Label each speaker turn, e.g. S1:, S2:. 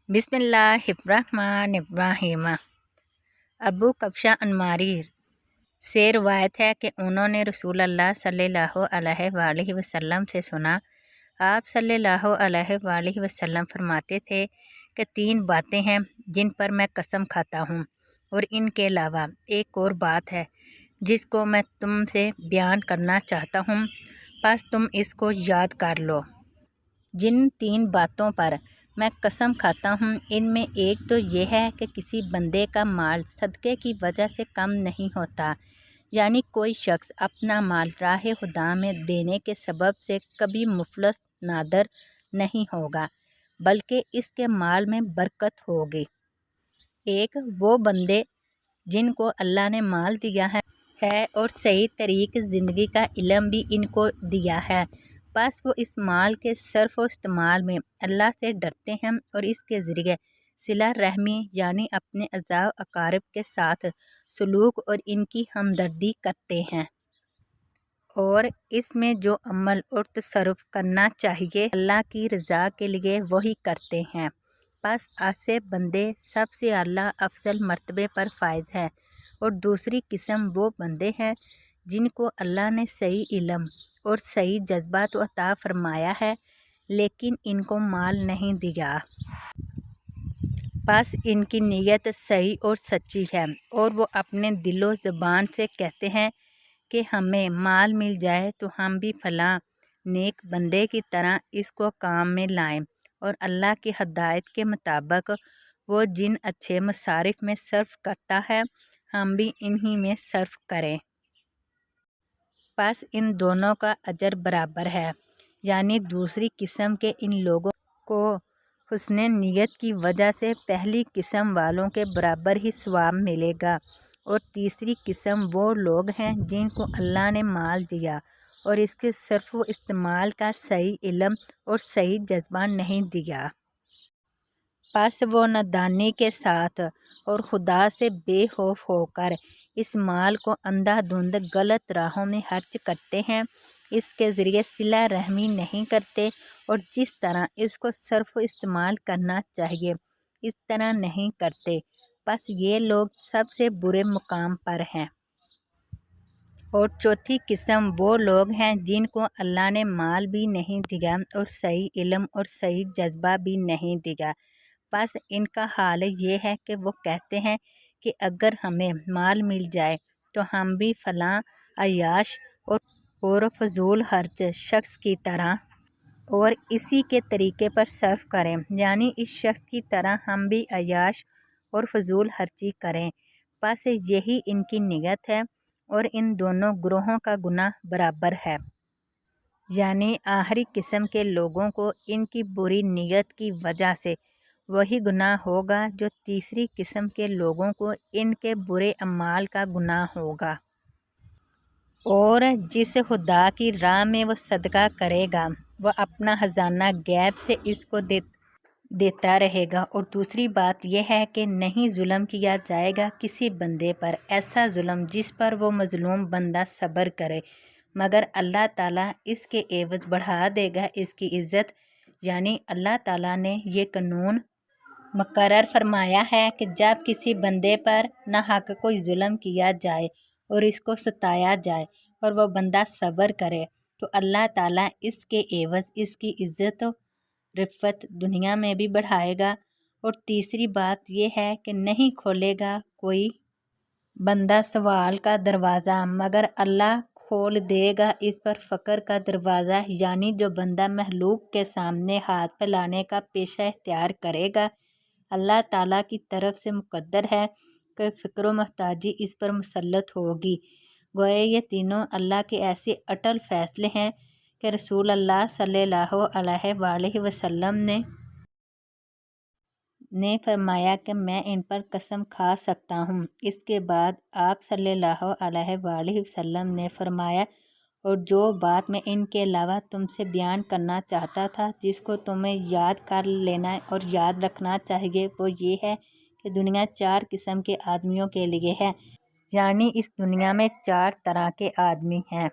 S1: بسم اللہ الرحمن الرحیم۔ ابو کبشہ انماری سے روایت ہے کہ انہوں نے رسول اللہ صلی اللہ علیہ وآلہ وسلم سے سنا۔ آپ صلی اللہ علیہ وآلہ وسلم فرماتے تھے کہ 3 باتیں ہیں جن پر میں قسم کھاتا ہوں، اور ان کے علاوہ ایک اور بات ہے جس کو میں تم سے بیان کرنا چاہتا ہوں، بس تم اس کو یاد کر لو۔ جن 3 باتوں پر میں قسم کھاتا ہوں، ان میں ایک تو یہ ہے کہ کسی بندے کا مال صدقے کی وجہ سے کم نہیں ہوتا، یعنی کوئی شخص اپنا مال راہ خدا میں دینے کے سبب سے کبھی مفلس نادر نہیں ہوگا، بلکہ اس کے مال میں برکت ہوگی۔ ایک وہ بندے جن کو اللہ نے مال دیا ہے اور صحیح طریق زندگی کا علم بھی ان کو دیا ہے، بس وہ اس مال کے صرف و استعمال میں اللہ سے ڈرتے ہیں اور اس کے ذریعے صلہ رحمی یعنی اپنے اعزاء و اقارب کے ساتھ سلوک اور ان کی ہمدردی کرتے ہیں، اور اس میں جو عمل اور تصرف کرنا چاہیے اللہ کی رضا کے لیے وہی کرتے ہیں۔ بس ایسے بندے سب سے اعلیٰ افضل مرتبے پر فائز ہیں۔ اور دوسری قسم وہ بندے ہیں جن کو اللہ نے صحیح علم اور صحیح جذبہ تو عطا فرمایا ہے، لیکن ان کو مال نہیں دیا۔ بس ان کی نیت صحیح اور سچی ہے، اور وہ اپنے دل و زبان سے کہتے ہیں کہ ہمیں مال مل جائے تو ہم بھی فلاں نیک بندے کی طرح اس کو کام میں لائیں، اور اللہ کی ہدایت کے مطابق وہ جن اچھے مصارف میں صرف کرتا ہے ہم بھی انہی میں صرف کریں۔ بس ان دونوں کا اجر برابر ہے، یعنی دوسری قسم کے ان لوگوں کو حسن نیت کی وجہ سے پہلی قسم والوں کے برابر ہی ثواب ملے گا، اور تیسری قسم وہ لوگ ہیں جن کو اللہ نے مال دیا اور اس کے صرف و استعمال کا صحیح علم اور صحیح جذبہ نہیں دیا، بس وہ نادانی کے ساتھ اور خدا سے بے خوف ہو کر اس مال کو اندھا دھند غلط راہوں میں خرچ کرتے ہیں، اس کے ذریعے صلہ رحمی نہیں کرتے، اور جس طرح اس کو صرف استعمال کرنا چاہیے اس طرح نہیں کرتے، بس یہ لوگ سب سے برے مقام پر ہیں۔ اور چوتھی قسم وہ لوگ ہیں جن کو اللہ نے مال بھی نہیں دیا اور صحیح علم اور صحیح جذبہ بھی نہیں دیا، بس ان کا حال یہ ہے کہ وہ کہتے ہیں کہ اگر ہمیں مال مل جائے تو ہم بھی فلاں عیاش اور فضول خرچ شخص کی طرح اور اسی کے طریقے پر صرف کریں، یعنی اس شخص کی طرح ہم بھی عیاش اور فضول خرچی کریں۔ بس یہی ان کی نیت ہے، اور ان دونوں گروہوں کا گناہ برابر ہے، یعنی آخری قسم کے لوگوں کو ان کی بری نیت کی وجہ سے وہی گناہ ہوگا جو تیسری قسم کے لوگوں کو ان کے برے اعمال کا گناہ ہوگا۔ اور جس خدا کی راہ میں وہ صدقہ کرے گا وہ اپنا خزانہ غیب سے اس کو دیتا رہے گا۔ اور دوسری بات یہ ہے کہ نہیں ظلم کیا جائے گا کسی بندے پر، ایسا ظلم جس پر وہ مظلوم بندہ صبر کرے، مگر اللہ تعالیٰ اس کے عوض بڑھا دے گا اس کی عزت، یعنی اللہ تعالیٰ نے یہ قانون مقرر فرمایا ہے کہ جب کسی بندے پر ناحق کوئی ظلم کیا جائے اور اس کو ستایا جائے اور وہ بندہ صبر کرے تو اللہ تعالیٰ اس کے عوض اس کی عزت و رفعت دنیا میں بھی بڑھائے گا۔ اور تیسری بات یہ ہے کہ نہیں کھولے گا کوئی بندہ سوال کا دروازہ مگر اللہ کھول دے گا اس پر فقر کا دروازہ، یعنی جو بندہ مخلوق کے سامنے ہاتھ پھیلانے کا پیشہ اختیار کرے گا اللہ تعالیٰ کی طرف سے مقدر ہے کہ فقر و محتاجی اس پر مسلط ہوگی۔ گویا یہ تینوں اللہ کے ایسے اٹل فیصلے ہیں کہ رسول اللہ صلی اللہ علیہ وآلہ وسلم نے فرمایا کہ میں ان پر قسم کھا سکتا ہوں۔ اس کے بعد آپ صلی اللہ علیہ وآلہ وسلم نے فرمایا، اور جو بات میں ان کے علاوہ تم سے بیان کرنا چاہتا تھا جس کو تمہیں یاد کر لینا اور یاد رکھنا چاہیے وہ یہ ہے کہ دنیا 4 قسم کے آدمیوں کے لیے ہے، یعنی اس دنیا میں 4 طرح کے آدمی ہیں۔